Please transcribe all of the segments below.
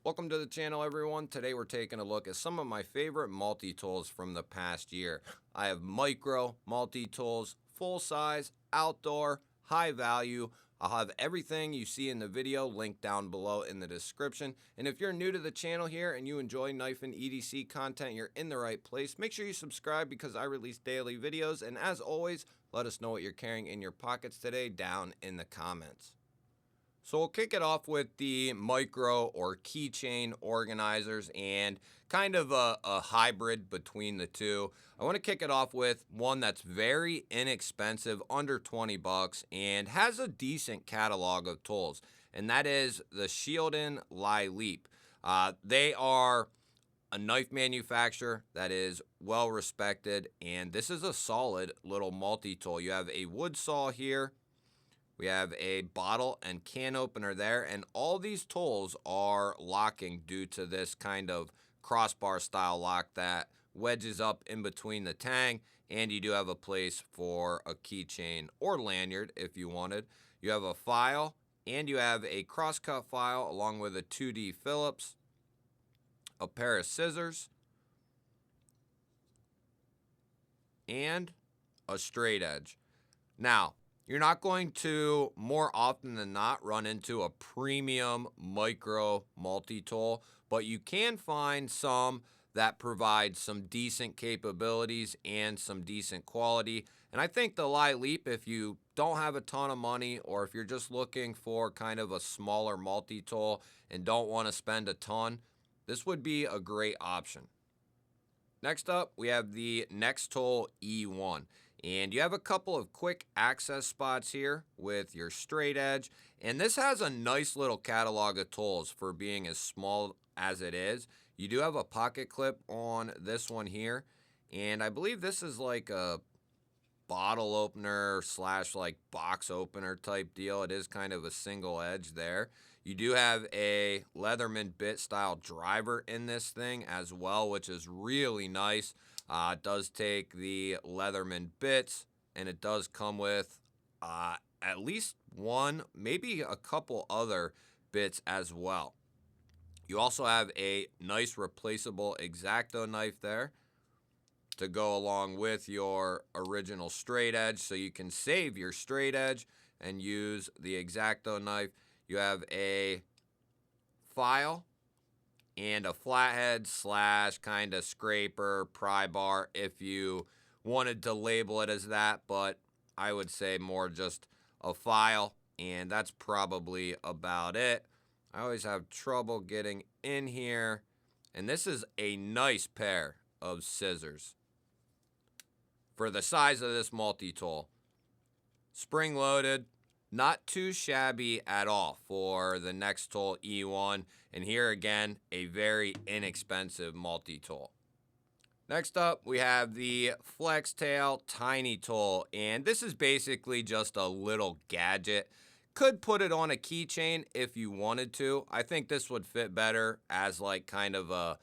Welcome to the channel, everyone. Today we're taking a look at some of my favorite multi-tools from the past year. I have micro multi-tools, full size, outdoor, high value. I'll have everything you see in the video linked down below in the description. And if you're new to the channel here and you enjoy knife and EDC content, you're in the right place. Make sure you subscribe because I release daily videos. And as always, let us know what you're carrying in your pockets today down in the comments. So we'll kick it off with the micro or keychain organizers and kind of a hybrid between the two. I want to kick it off with one that's very inexpensive, under 20 bucks, and has a decent catalog of tools, and that is the Shieldon Leap. They are a knife manufacturer that is well respected, and this is a solid little multi-tool. You have a wood saw here. We have a bottle and can opener there, and all these tools are locking due to this kind of crossbar style lock that wedges up in between the tang, and you do have a place for a keychain or lanyard if you wanted. You have a file, and you have a crosscut file along with a 2D Phillips, a pair of scissors, and a straight edge. Now, you're not going to, more often than not, run into a premium micro multi-tool, but you can find some that provide some decent capabilities and some decent quality. And I think the Leap, if you don't have a ton of money or if you're just looking for kind of a smaller multi-tool and don't want to spend a ton, this would be a great option. Next up, we have the Nextool E1. And you have a couple of quick access spots here with your straight edge. And this has a nice little catalog of tools for being as small as it is. You do have a pocket clip on this one here. And I believe this is like a bottle opener slash like box opener type deal. It is kind of a single edge there. You do have a Leatherman bit style driver in this thing as well, which is really nice. It does take the Leatherman bits, and it does come with at least one, maybe a couple other bits as well. You also have a nice replaceable X-Acto knife there to go along with your original straight edge, so you can save your straight edge and use the X-Acto knife. You have a file and a flathead slash kind of scraper, pry bar if you wanted to label it as that, but I would say more just a file, and that's probably about it. I always have trouble getting in here, and this is a nice pair of scissors for the size of this multi-tool. Spring-loaded. Not too shabby at all for the Nextool E1. And here again, a very inexpensive multi-tool. Next up, we have the Flextail Tiny Tool. And this is basically just a little gadget. Could put it on a keychain if you wanted to. I think this would fit better as like kind of a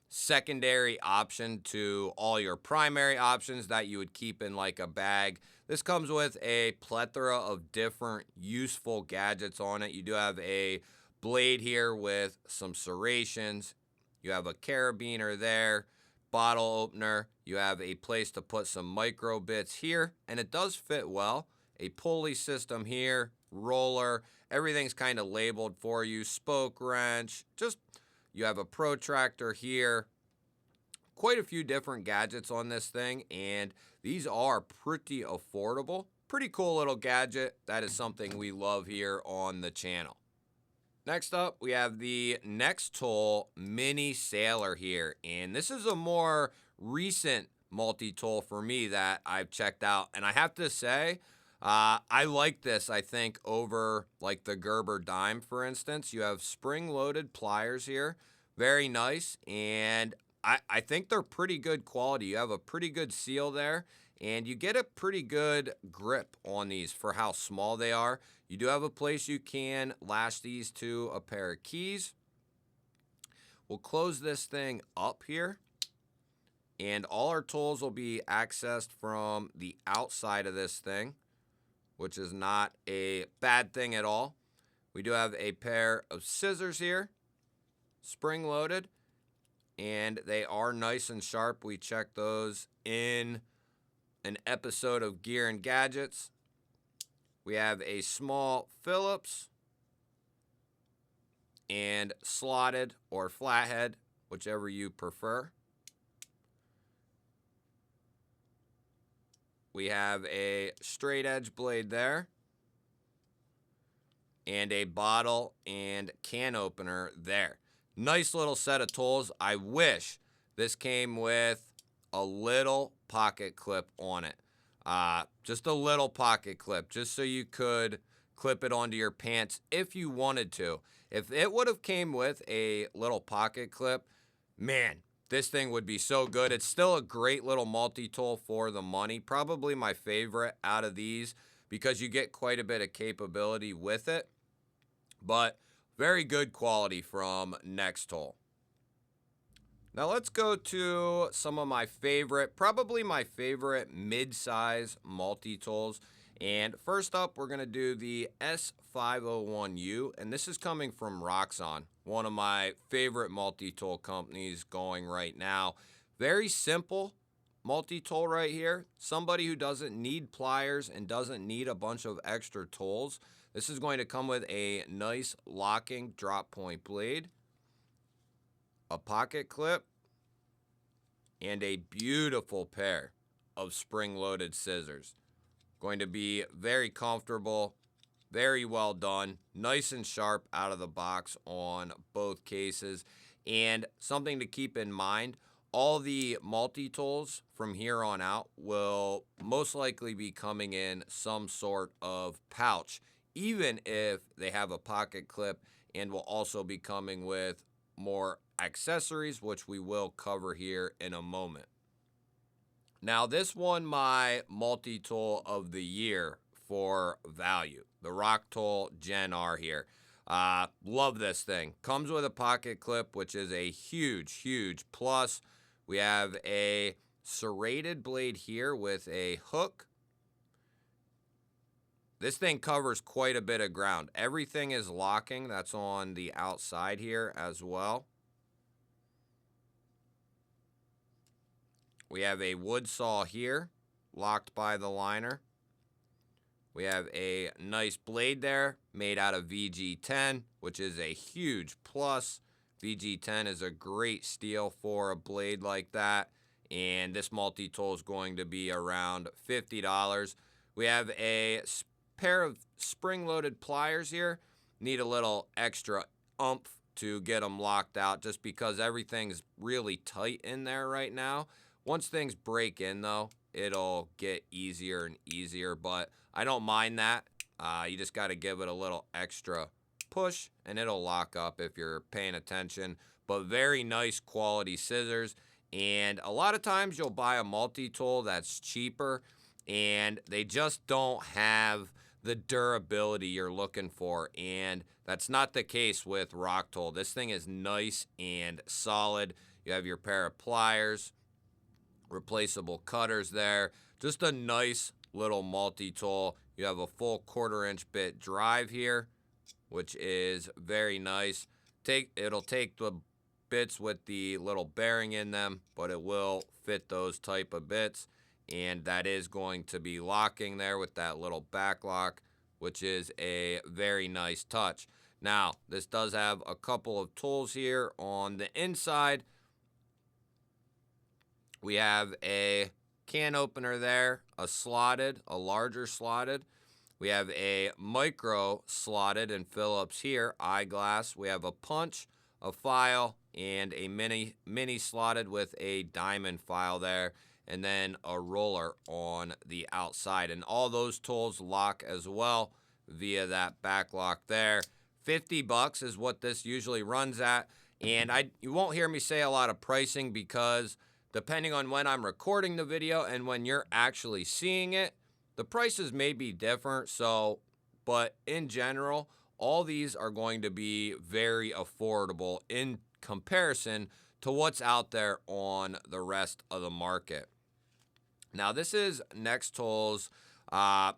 secondary option to all your primary options that you would keep in like a bag. This comes with a plethora of different useful gadgets on it. You do have a blade here with some serrations. You have a carabiner there, bottle opener. You have a place to put some micro bits here, and it does fit well. A pulley system here, roller, everything's kind of labeled for you. Spoke wrench, just you have a protractor here. Quite a few different gadgets on this thing, and these are pretty affordable. Pretty cool little gadget. That is something we love here on the channel. Next up, we have the Nextool Mini Sailor here, and this is a more recent multi-tool for me that I've checked out, and I have to say, I like this, I think, over like the Gerber Dime, for instance. You have spring-loaded pliers here. Very nice, and I think they're pretty good quality. You have a pretty good seal there, and you get a pretty good grip on these for how small they are. You do have a place you can lash these to a pair of keys. We'll close this thing up here, and all our tools will be accessed from the outside of this thing, which is not a bad thing at all. We do have a pair of scissors here. spring-loaded, and they are nice and sharp. We checked those in an episode of Gear and Gadgets. We have a small Phillips and slotted or flathead, whichever you prefer. We have a straight edge blade there, and a bottle and can opener there. Nice little set of tools. I wish this came with a little pocket clip on it. Just a little pocket clip, just so you could clip it onto your pants if you wanted to. If it would have came with a little pocket clip, man, this thing would be so good. It's still a great little multi-tool for the money. Probably my favorite out of these because you get quite a bit of capability with it. But very good quality from Nextool. Now let's go to some of my favorite, probably my favorite mid-size multi-tools. And first up, we're going to do the S501U, and this is coming from Roxxon, one of my favorite multi-tool companies going right now. Very simple multi-tool right here. Somebody who doesn't need pliers and doesn't need a bunch of extra tools. This is going to come with a nice locking drop point blade, a pocket clip, and a beautiful pair of spring-loaded scissors. Going to be very comfortable, very well done, nice and sharp out of the box on both cases. And something to keep in mind, all the multi-tools from here on out will most likely be coming in some sort of pouch, even if they have a pocket clip, and will also be coming with more accessories, which we will cover here in a moment. Now, this won my multi-tool of the year for value, the Rocktool Gen R here. Love this thing. Comes with a pocket clip, which is a huge, huge plus. We have a serrated blade here with a hook. This thing covers quite a bit of ground. Everything is locking. That's on the outside here as well. We have a wood saw here, locked by the liner. We have a nice blade there, made out of VG10, which is a huge plus. VG10 is a great steel for a blade like that, and this multi-tool is going to be around $50. We have a pair of spring-loaded pliers here. Need a little extra oomph to get them locked out, just because everything's really tight in there right now. Once things break in, though, it'll get easier and easier, but I don't mind that. You just got to give it a little extra push, and it'll lock up if you're paying attention. But very nice quality scissors, and a lot of times you'll buy a multi-tool that's cheaper, and they just don't have the durability you're looking for, and that's not the case with Rocktool. This thing is nice and solid. You have your pair of pliers, replaceable cutters there. Just a nice little multi-tool. You have a full 1/4-inch bit drive here, which is very nice. It'll take the bits with the little bearing in them, but it will fit those type of bits. And that is going to be locking there with that little back lock, which is a very nice touch. Now, this does have a couple of tools here on the inside. We have a can opener there, a larger slotted. We have a micro slotted and Phillips here, eyeglass. We have a punch, a file, and a mini slotted with a diamond file there, and then a roller on the outside. And all those tools lock as well via that back lock there. $50 is what this usually runs at. And you won't hear me say a lot of pricing because depending on when I'm recording the video and when you're actually seeing it, the prices may be different. But in general, all these are going to be very affordable in comparison to what's out there on the rest of the market. Now, this is Nextool's, I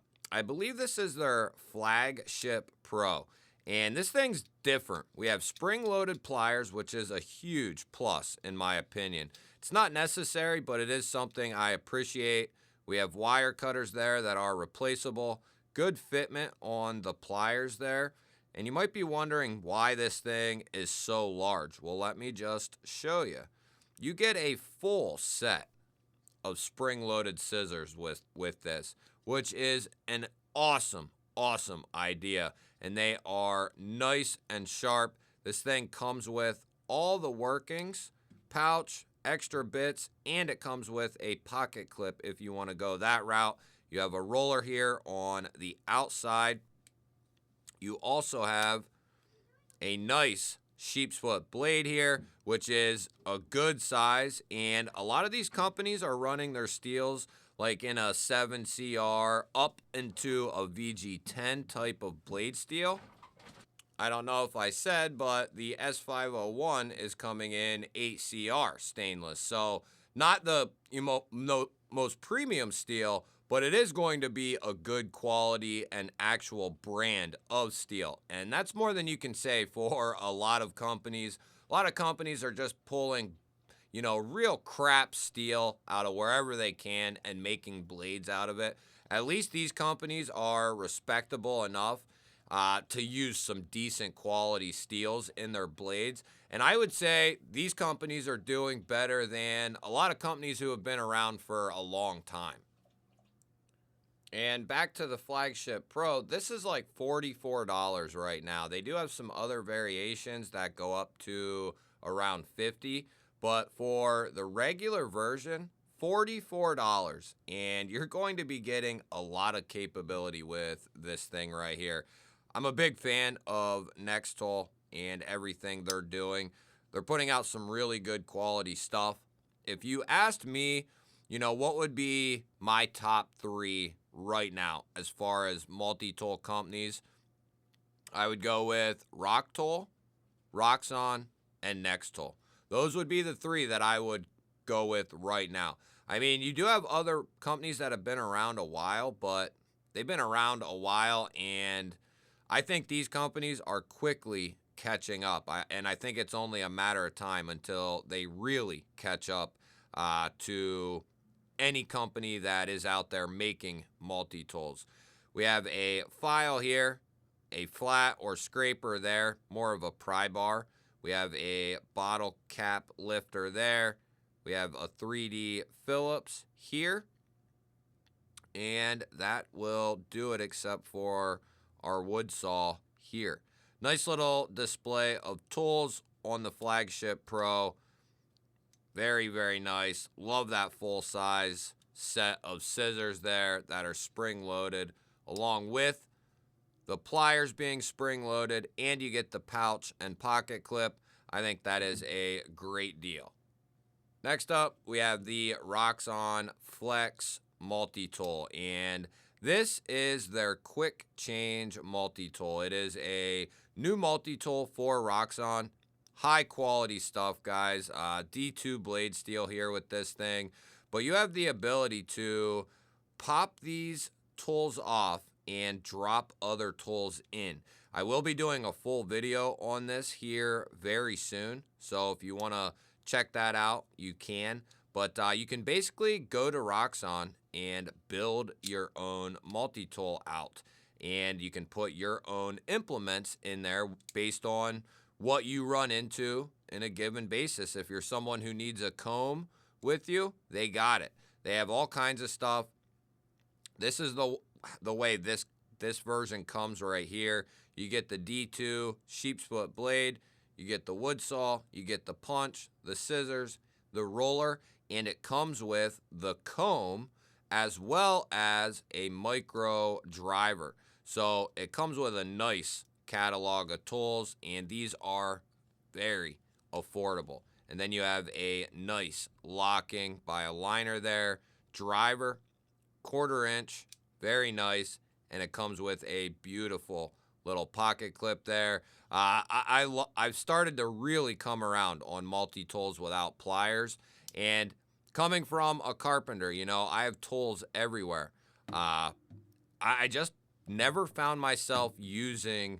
believe this is their flagship pro. And this thing's different. We have spring-loaded pliers, which is a huge plus in my opinion. It's not necessary, but it is something I appreciate. We have wire cutters there that are replaceable. Good fitment on the pliers there. And you might be wondering why this thing is so large. Well, let me just show you. You get a full set of spring-loaded scissors with this, which is an awesome idea. And they are nice and sharp. This thing comes with all the workings, pouch, extra bits, and it comes with a pocket clip if you want to go that route. You have a roller here on the outside. You also have a nice sheep's foot blade here, which is a good size, and a lot of these companies are running their steels like in a 7CR up into a VG10 type of blade steel. I don't know if I said, but the S501 is coming in 8CR stainless. So not the most premium steel, but it is going to be a good quality and actual brand of steel. And that's more than you can say for a lot of companies. A lot of companies are just pulling, real crap steel out of wherever they can and making blades out of it. At least these companies are respectable enough to use some decent quality steels in their blades. And I would say these companies are doing better than a lot of companies who have been around for a long time. And back to the Flagship Pro, this is like $44 right now. They do have some other variations that go up to around $50, but for the regular version, $44. And you're going to be getting a lot of capability with this thing right here. I'm a big fan of Nextool and everything they're doing. They're putting out some really good quality stuff. If you asked me, what would be my top 3 right now as far as multi-tool companies, I would go with Rocktool, Roxxon, and Nextool. Those would be the 3 that I would go with right now. I mean, you do have other companies that have been around a while, but they've been around a while, and I think these companies are quickly catching up. And I think it's only a matter of time until they really catch up to any company that is out there making multi-tools. We have a file here, a flat or scraper there, more of a pry bar. We have a bottle cap lifter there. We have a 3D Phillips here. And that will do it except for our wood saw here. Nice little display of tools on the Flagship Pro. Very, very nice. Love that full size set of scissors there that are spring loaded, along with the pliers being spring loaded, and you get the pouch and pocket clip. I think that is a great deal. Next up, we have the Roxxon Flex multi-tool, and this is their quick change multi-tool. It is a new multi-tool for Roxxon. High quality stuff, guys. D2 blade steel here with this thing. But you have the ability to pop these tools off and drop other tools in. I will be doing a full video on this here very soon. So if you want to check that out, you can. But you can basically go to Roxxon and build your own multi-tool out. And you can put your own implements in there based on what you run into in a given basis. If you're someone who needs a comb with you, they got it. They have all kinds of stuff. This is the way this version comes right here. You get the D2 sheep's foot blade, you get the wood saw, you get the punch, the scissors, the roller, and it comes with the comb as well as a micro driver. So it comes with a nice catalog of tools, and these are very affordable. And then you have a nice locking by a liner there, driver, 1/4 inch, very nice, and it comes with a beautiful little pocket clip there. I've started to really come around on multi-tools without pliers, and coming from a carpenter, I have tools everywhere. I just never found myself using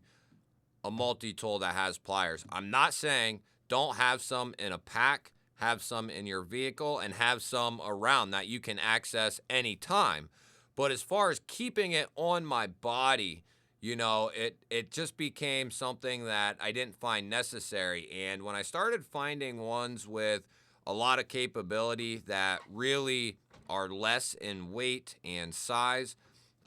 a multi-tool that has pliers. I'm not saying don't have some in a pack, have some in your vehicle, and have some around that you can access anytime. But as far as keeping it on my body, it just became something that I didn't find necessary. And when I started finding ones with a lot of capability that really are less in weight and size,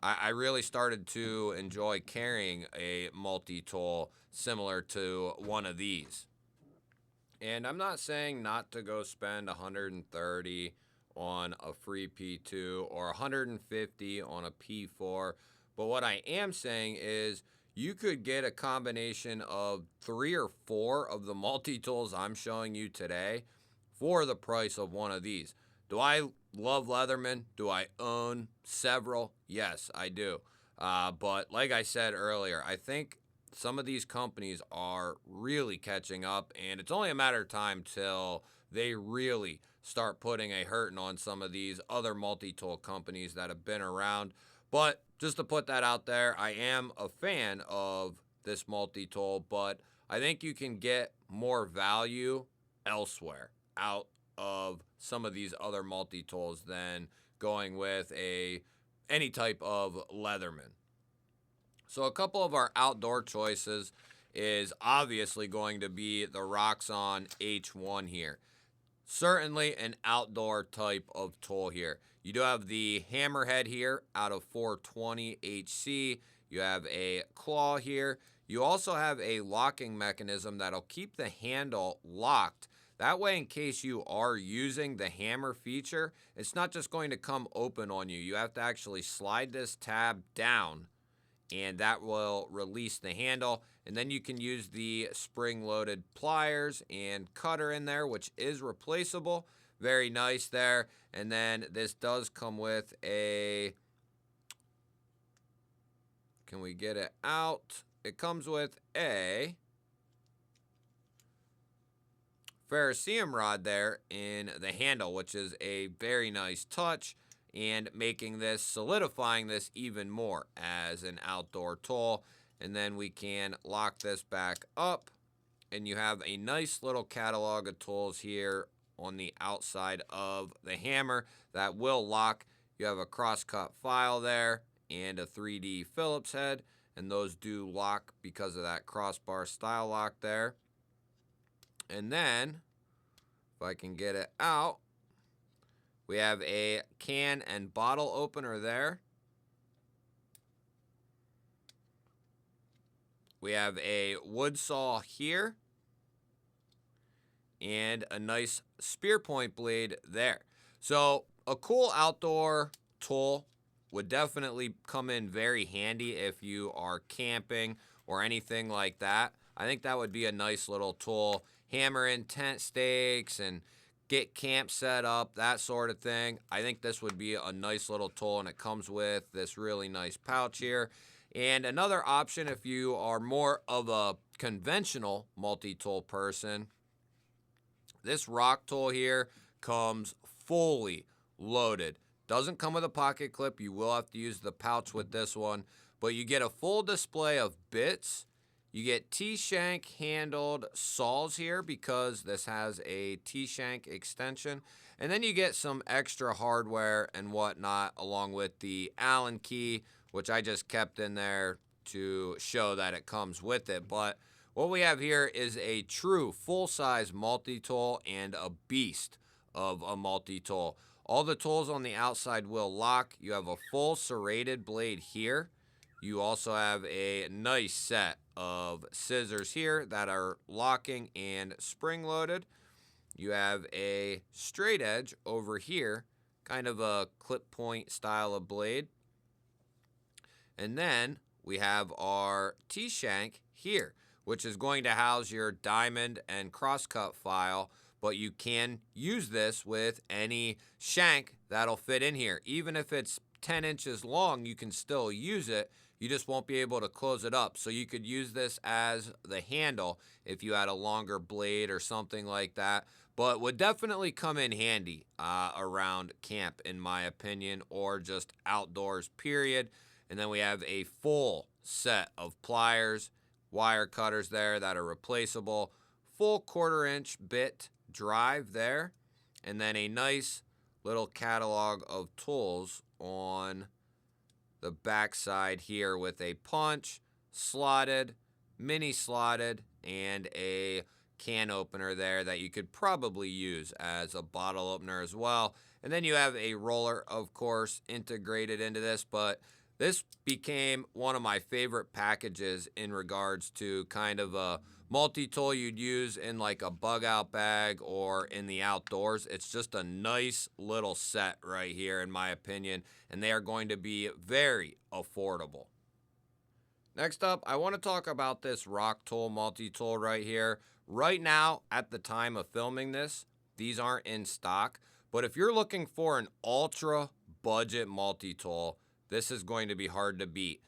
I really started to enjoy carrying a multi-tool similar to one of these. And I'm not saying not to go spend 130 on a free P2 or 150 on a P4, but what I am saying is you could get a combination of 3 or 4 of the multi-tools I'm showing you today for the price of one of these. Do I love Leatherman? Do I own several? Yes, I do. But like I said earlier, I think some of these companies are really catching up, and it's only a matter of time till they really start putting a hurting on some of these other multi-tool companies that have been around. But just to put that out there, I am a fan of this multi-tool, but I think you can get more value elsewhere out of some of these other multi-tools than going with any type of Leatherman. So a couple of our outdoor choices is obviously going to be the Roxxon H1 here. Certainly an outdoor type of tool here. You do have the hammerhead here out of 420 HC. You have a claw here. You also have a locking mechanism that'll keep the handle locked. That way, in case you are using the hammer feature, it's not just going to come open on you. You have to actually slide this tab down, and that will release the handle. And then you can use the spring-loaded pliers and cutter in there, which is replaceable. Very nice there. And then this does come with a... Can we get it out? It comes with a ferrocerium rod there in the handle, which is a very nice touch, and solidifying this even more as an outdoor tool. And then we can lock this back up, and you have a nice little catalog of tools here on the outside of the hammer that will lock. You have a cross-cut file there and a 3D Phillips head, and those do lock because of that crossbar style lock there. And then, if I can get it out, we have a can and bottle opener there. We have a wood saw here and a nice spear point blade there. So a cool outdoor tool would definitely come in very handy if you are camping or anything like that. I think that would be a nice little tool. Hammer in tent stakes and get camp set up, that sort of thing. I think this would be a nice little tool, and it comes with this really nice pouch here. And another option, if you are more of a conventional multi-tool person, this rock tool here comes fully loaded. Doesn't come with a pocket clip. You will have to use the pouch with this one. But you get a full display of bits. You get T-shank handled saws here because this has a T-shank extension. And then you get some extra hardware and whatnot along with the Allen key, which I just kept in there to show that it comes with it. But what we have here is a true full-size multi-tool and a beast of a multi-tool. All the tools on the outside will lock. You have a full serrated blade here. You also have a nice set of scissors here that are locking and spring-loaded. You have a straight edge over here, kind of a clip point style of blade. And then we have our T-shank here, which is going to house your diamond and crosscut file, but you can use this with any shank that'll fit in here. Even if it's 10 inches long, you can still use it. You just won't be able to close it up. So you could use this as the handle if you had a longer blade or something like that. But would definitely come in handy around camp, in my opinion, or just outdoors, period. And then we have a full set of pliers wire cutters there that are replaceable. Full 1/4-inch bit drive there. And then a nice little catalog of tools on the back side here with a punch, slotted, mini slotted, and a can opener there that you could probably use as a bottle opener as well. And then you have a roller, of course, integrated into this, but this became one of my favorite packages in regards to kind of a multi-tool you'd use in like a bug out bag or in the outdoors. It's just a nice little set right here, in my opinion, and they are going to be very affordable. Next up, I want to talk about this rock tool multi-tool right here. Right now, at the time of filming this, these aren't in stock, but if you're looking for an ultra budget multi-tool, this is going to be hard to beat.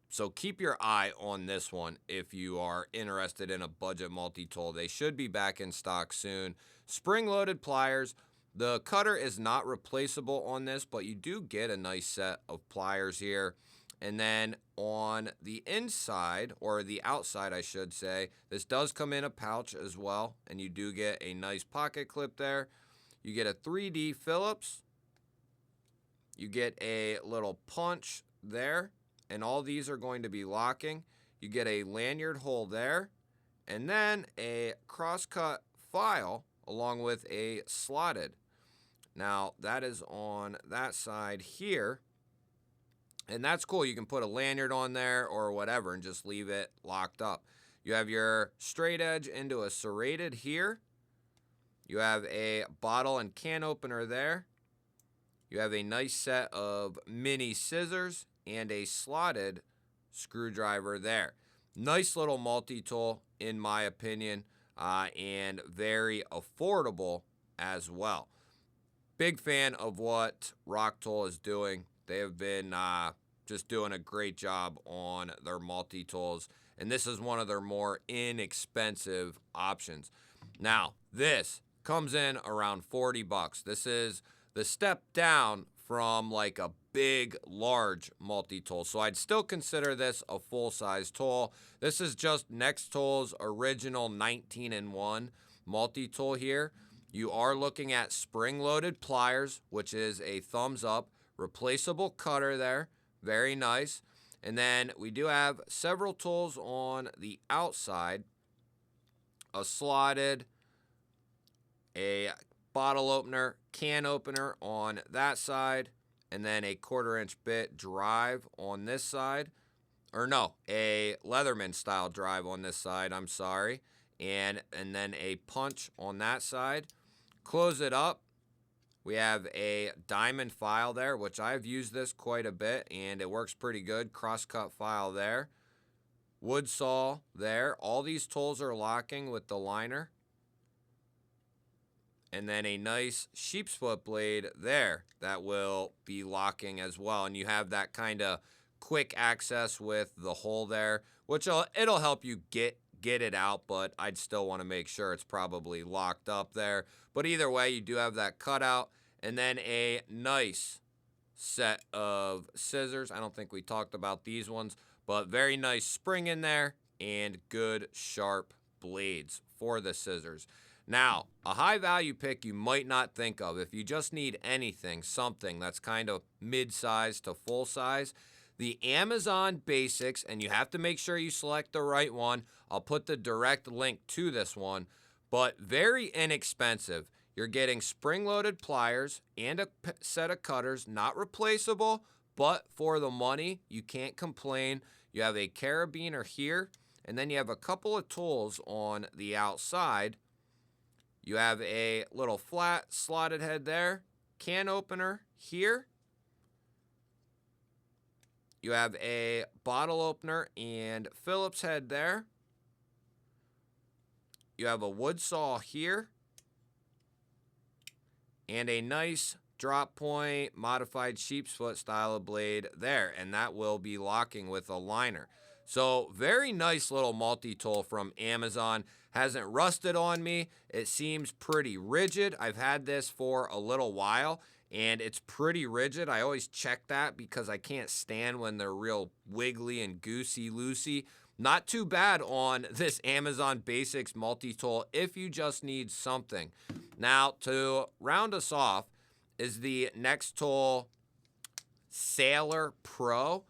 So keep your eye on this one if you are interested in a budget multi-tool. They should be back in stock soon. Spring-loaded pliers. The cutter is not replaceable on this, but you do get a nice set of pliers here. And then on the inside, or the outside I should say, this does come in a pouch as well, and you do get a nice pocket clip there. You get a 3D Phillips. You get a little punch there, and all these are going to be locking. You get a lanyard hole there, and then a cross-cut file along with a slotted. Now, that is on that side here, and that's cool. You can put a lanyard on there or whatever and just leave it locked up. You have your straight edge into a serrated here. You have a bottle and can opener there. You have a nice set of mini scissors and a slotted screwdriver there. Nice little multi-tool, in my opinion, and very affordable as well. Big fan of what Rock Tool is doing. They have been just doing a great job on their multi-tools, and this is one of their more inexpensive options. Now, this comes in around 40 bucks. This is the step down from like a big, large multi-tool. So I'd still consider this a full-size tool. This is just Nextool's original 19-in-1 multi-tool here. You are looking at spring-loaded pliers, which is a thumbs up. Replaceable cutter there. Very nice. And then we do have several tools on the outside. A slotted, a bottle opener, can opener on that side, and then a 1/4-inch bit drive on this side. Or no, a Leatherman style drive on this side, I'm sorry. And then a punch on that side. Close it up. We have a diamond file there, which I've used this quite a bit, and it works pretty good. Cross-cut file there. Wood saw there. All these tools are locking with the liner. And then a nice sheep's foot blade there that will be locking as well. And you have that kind of quick access with the hole there, which it'll help you get it out, but I'd still want to make sure it's probably locked up there. But either way, you do have that cutout, and then a nice set of scissors. I don't think we talked about these ones, but very nice spring in there and good sharp blades for the scissors. Now, a high value pick you might not think of if you just need anything, something that's kind of mid-size to full size. The Amazon Basics, and you have to make sure you select the right one. I'll put the direct link to this one, but very inexpensive. You're getting spring-loaded pliers and a set of cutters, not replaceable, but for the money, you can't complain. You have a carabiner here, and then you have a couple of tools on the outside. You have a little flat slotted head there, can opener here. You have a bottle opener and Phillips head there. You have a wood saw here. And a nice drop point modified sheep's foot style of blade there. And that will be locking with a liner. So very nice little multi-tool from Amazon. Hasn't rusted on me. It seems pretty rigid. I've had this for a little while, and it's pretty rigid. I always check that because I can't stand when they're real wiggly and goosey-loosey. not too bad on this Amazon Basics multi-tool if you just need something. Now, to round us off is the next tool, Sailor Pro.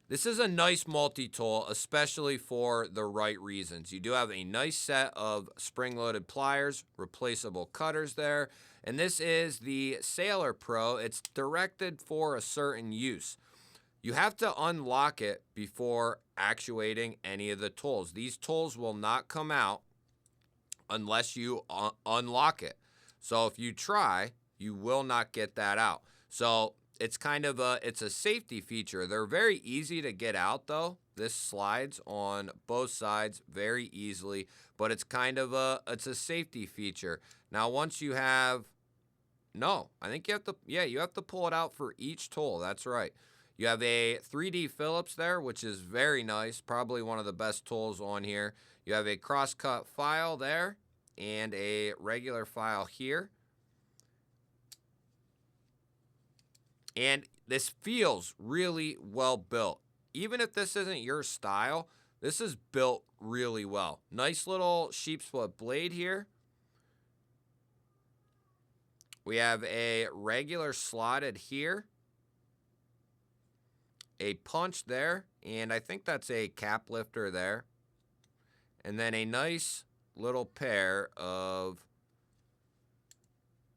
This is a nice multi-tool, especially for the right reasons. You do have a nice set of spring-loaded pliers, replaceable cutters there, and this is the Sailor Pro. It's directed for a certain use. You have to unlock it before actuating any of the tools. These tools will not come out unless you unlock it. So if you try, you will not get that out. So it's kind of it's a safety feature. They're very easy to get out though. This slides on both sides very easily, but it's kind of it's a safety feature. Now once you have, no, I think you have to, yeah, you have to pull it out for each tool. That's right. You have a 3D Phillips there, which is very nice. Probably one of the best tools on here. You have a cross-cut file there and a regular file here. And this feels really well built. Even if this isn't your style, this is built really well. Nice little sheep's foot blade here. We have a regular slotted here. A punch there, and I think that's a cap lifter there. And then a nice little pair of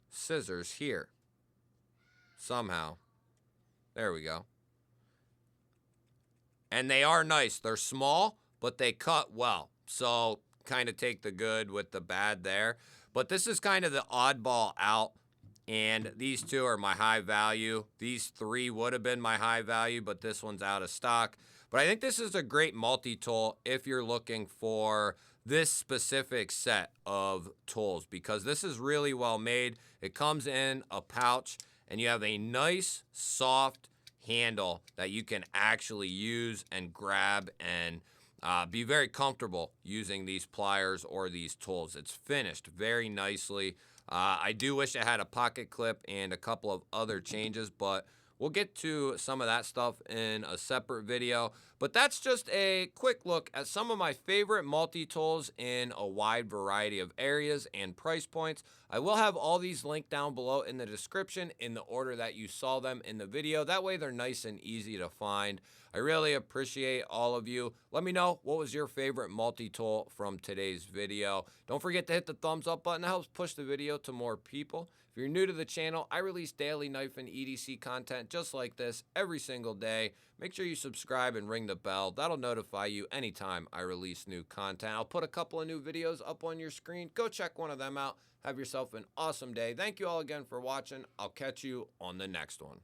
scissors here. Somehow. There we go. And they are nice. They're small, but they cut well. So kind of take the good with the bad there. But this is kind of the oddball out. And these two are my high value. These three would have been my high value, but this one's out of stock. But I think this is a great multi-tool if you're looking for this specific set of tools, because this is really well made. It comes in a pouch, and you have a nice, soft handle that you can actually use and grab and be very comfortable using these pliers or these tools. It's finished very nicely. I do wish I had a pocket clip and a couple of other changes, but we'll get to some of that stuff in a separate video. But that's just a quick look at some of my favorite multi-tools in a wide variety of areas and price points. I will have all these linked down below in the description in the order that you saw them in the video. That way they're nice and easy to find. I really appreciate all of you. Let me know what was your favorite multi-tool from today's video. Don't forget to hit the thumbs up button. That helps push the video to more people. If you're new to the channel, I release daily knife and EDC content just like this every single day. Make sure you subscribe and ring the bell. That'll notify you anytime I release new content. I'll put a couple of new videos up on your screen. Go check one of them out. Have yourself an awesome day. Thank you all again for watching. I'll catch you on the next one.